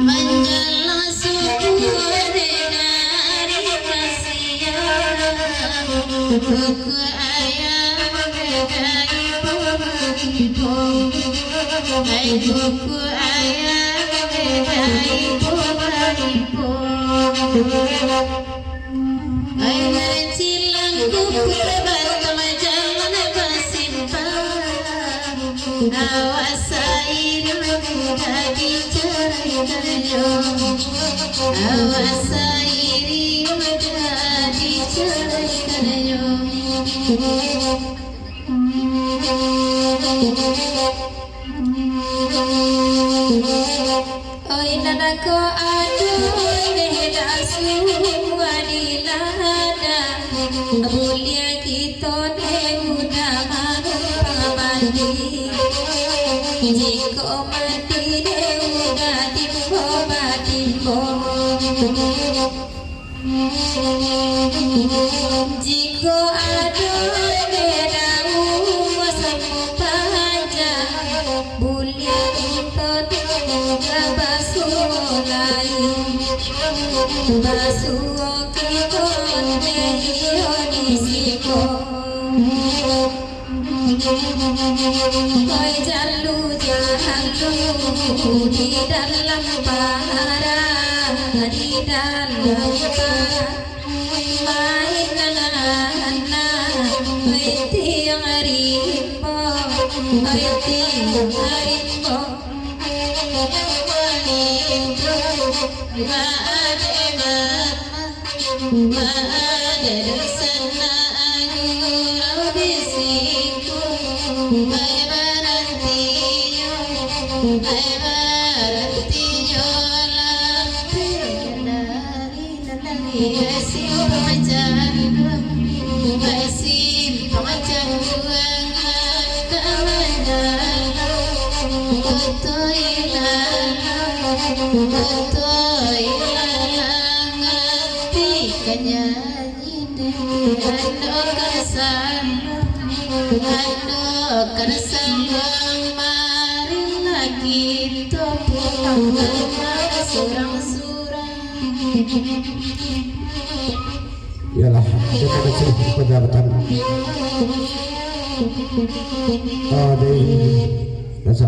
Menjelang subuh dari kasihan buku ayam dari ibu, hai buku ayam dari ibu, hai bercilang buku pertama jalan bersimpan, awas air dari ceritayo, awas air dari ceritayo. Oi nanako aduh beda semua dilada mulia kita udah mati jika mati udah timbo jika aduh beda semua panja mulia kita basuh kita Indonesia koi jalu di dalam para di dalam para main anak tiang rimbo tiang rimbo Yalah, kita kecil pejabat. Oh, dari rasa